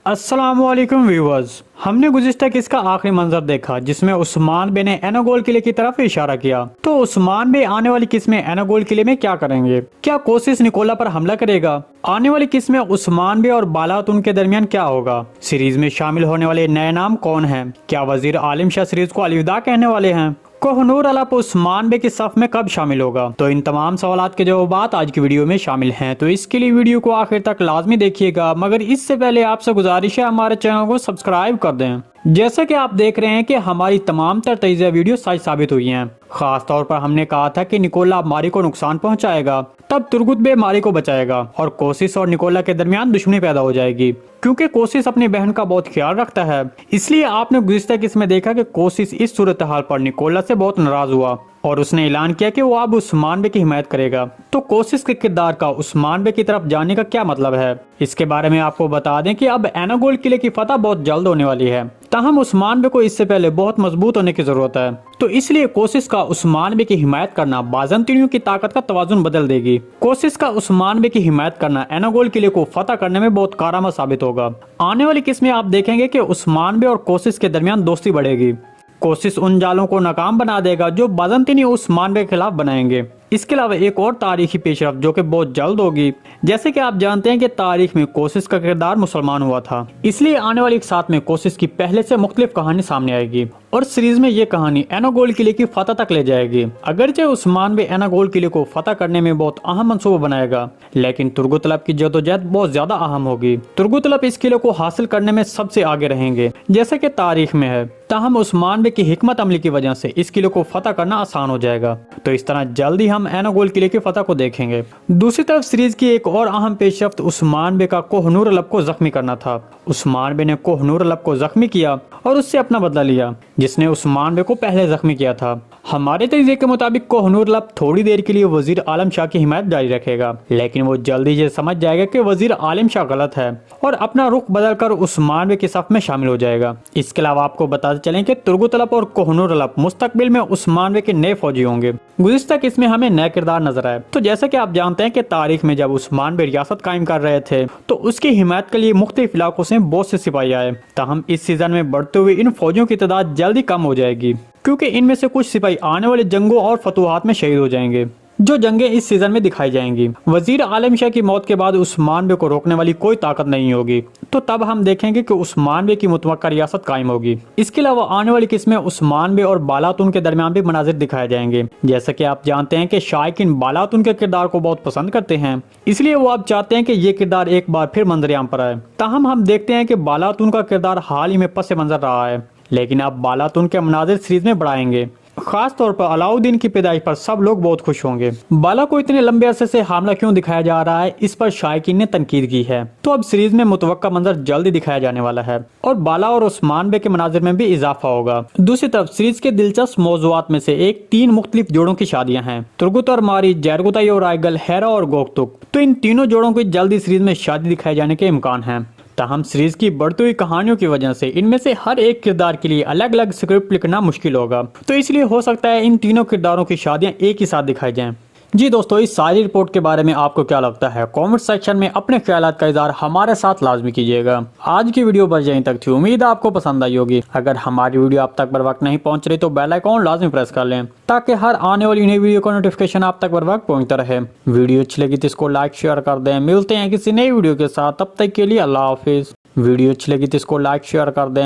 अस्सलामुअलैकुम व्यूअर्स। हमने गुज़िश्ता किस्त का आखिरी मंजर देखा जिसमें उस्मान बे ने एनागोल किले की तरफ इशारा किया। तो उस्मान बे आने वाली किस्त में एनागोल किले में क्या करेंगे? क्या कोशिश निकोला पर हमला करेगा? आने वाली किस्त में उस्मान बे और बालातुन के दरमियान क्या होगा? सीरीज में शामिल होने वाले नए नाम कौन हैं? क्या वजीर आलिम शाह सीरीज को अलविदा कहने वाले हैं? कोहनूर अलप उस्मान बे की सफ में कब शामिल होगा? तो इन तमाम सवालात के जवाब आज की वीडियो में शामिल हैं, तो इसके लिए वीडियो को आखिर तक लाजमी देखिएगा। मगर इससे पहले आपसे गुजारिश है हमारे चैनल को सब्सक्राइब कर दें। जैसे कि आप देख रहे हैं कि हमारी तमाम तर तजिया वीडियो सच साबित हुई हैं। खास तौर पर हमने कहा था कि निकोला मारी को नुकसान पहुंचाएगा, तब तुर्गुत बे मारी को बचाएगा और कोशिश और निकोला के दरमियान दुश्मनी पैदा हो जाएगी, क्योंकि कोशिश अपनी बहन का बहुत ख्याल रखता है। इसलिए आपने गुज़िश्ता किस्त में देखा कि कोशिश इस सूरत हाल पर निकोला से बहुत नाराज हुआ और उसने ऐलान किया कि वो अब उस्मान बे की हिमायत करेगा। तो कोशिश के किरदार का उस्मान बे की तरफ जाने का क्या मतलब है, इसके बारे में आपको बता दें कि अब एनागोल किले की फतह बहुत जल्द होने वाली है। ताहम उस्मान बे को इससे पहले बहुत मजबूत होने की जरूरत है। तो इसलिए कोशिश का उस्मान बे की हिमायत करना बाज़ंतीनियों की ताकत का तवाजुन बदल देगी। कोशिश का उस्मान बे की हिमायत करना एनागोल किले को फतह करने में बहुत कारगर साबित होगा। आने वाली किस्त में आप देखेंगे कि उस्मान बे और कोशिश के दरमियान दोस्ती बढ़ेगी। कोशिश उन जालों को नाकाम बना देगा जो बाज़ंतीनी उस्मान बे के खिलाफ बनाएंगे। इसके अलावा एक और तारीखी पेशरफ जो कि बहुत जल्द होगी। जैसे कि आप जानते हैं कि तारीख में कोशिश का किरदार मुसलमान हुआ था, इसलिए आने वाली एक साथ में कोशिश की पहले से मुख्तलिफ कहानी सामने आएगी और सीरीज में ये कहानी एनागोल किले की फतह तक ले जाएगी। अगरचे उस्मान बे एनागोल किले को फतह करने में बहुत अहम मंसूबा बनाएगा, लेकिन तुर्गुतलब की जदोजहद बहुत ज्यादा अहम होगी। तुर्गुतलब इस किले को हासिल करने में सबसे आगे रहेंगे जैसे कि तारीख में है। ताहम उस्मान बे की हिकमत अमली की वजह से इस किले को फतह करना आसान हो जाएगा। तो इस तरह जल्दी हम एनागोल किले की फतह को देखेंगे। दूसरी तरफ सीरीज की एक और अहम पेशरफ्त उस्मान बे का कोहनूर अलप को जख्मी करना था। उस्मान बे ने कोहनूर अलप को जख्मी किया और उससे अपना बदला लिया, जिसने उस्मान बे को पहले जख्मी किया था। हमारे तजिए के मुताबिक कोहनूर अलप थोड़ी देर के लिए वजीर आलम शाह की हिमायत जारी रखेगा, लेकिन वो जल्दी ये समझ जाएगा कि वजीर आलम शाह गलत है और अपना रुख बदलकर उस्मान बे की सफ में शामिल हो जाएगा। इसके अलावा आपको बताते चलें कि तुर्गुत अलप और कोहनूर अलप मुस्तकबिल में उस्मान बे के नए फौजी होंगे। गुज़िश्ता किस्त में हमें नए किरदार नजर आए। तो जैसा कि आप जानते हैं कि तारीख में जब उस्मान बे रियासत कायम कर रहे थे तो उसकी हिमायत के लिए मुख्तलिफ इलाकों से बहुत से सिपाही आए। ताहम इस सीजन में बढ़ते हुए इन फौजियों की तादाद जल्दी कम हो जाएगी, क्योंकि इनमें से कुछ सिपाही आने वाले जंगों और फतुहात में शहीद हो जाएंगे, जो जंगें इस सीजन में दिखाई जाएंगी। वजीर आलम शाह की मौत के बाद उस्मान बे को रोकने वाली कोई ताकत नहीं होगी, तो तब हम देखेंगे कि उस्मान बे की मुतवक्का रियासत कायम होगी। इसके अलावा आने वाली किस्त में उस्मान बे और बालातुन के दरमियान भी मनाजिर दिखाए जाएंगे। जैसा कि आप जानते हैं कि शायकीन बालातुन के किरदार को बहुत पसंद करते हैं, इसलिए वो अब चाहते हैं कि ये किरदार एक बार फिर मंजर-ए-आम पर आए। ताहम हम देखते हैं कि बालातुन का किरदार हाल ही में पस मंजर रहा है, लेकिन अब बालातुन के मनाजिर सीरीज में बढ़ाएंगे। खास तौर पर अलाउद्दीन की पैदाइश पर सब लोग बहुत खुश होंगे। बाला को इतने लंबे अरसे से हामला क्यों दिखाया जा रहा है, इस पर शायकीन ने तनकीद की है। तो अब सीरीज में मुतवक्का मंजर जल्दी दिखाया जाने वाला है और बाला और उस्मान बे के मनाजिर में भी इजाफा होगा। दूसरी तरफ सीरीज के दिलचस्प मौजुआत में से एक 3 मुख्तलिफ जोड़ों की शादियां हैं, तुर्गुत और मारी, जैरगुताई और आयगल, हेरा और गोकतुक। तो इन तीनों जोड़ों की जल्दी सीरीज में शादी दिखाए जाने के इम्कान है। ताहम सीरीज की बढ़ती हुई कहानियों की वजह से इनमें से हर एक किरदार के लिए अलग अलग स्क्रिप्ट लिखना मुश्किल होगा, तो इसलिए हो सकता है इन तीनों किरदारों की शादियां एक ही साथ दिखाई जाएं। जी दोस्तों, इस सारी रिपोर्ट के बारे में आपको क्या लगता है? कमेंट सेक्शन में अपने ख्यालात का इज़हार हमारे साथ लाजमी कीजिएगा। आज की वीडियो बस यहीं तक थी, उम्मीद है आपको पसंद आई होगी। अगर हमारी वीडियो आप तक बर वक्त नहीं पहुंच रही तो बेल आइकॉन लाजमी प्रेस कर लें, ताकि हर आने वाली नई वीडियो का नोटिफिकेशन आप तक बर वक्त पहुंचता रहे। वीडियो अच्छी लगी तो इसको लाइक शेयर कर दें। मिलते हैं किसी नई वीडियो के साथ, तब तक के लिए अल्लाह हाफिज़। वीडियो अच्छी लगी तो इसको लाइक शेयर कर दें।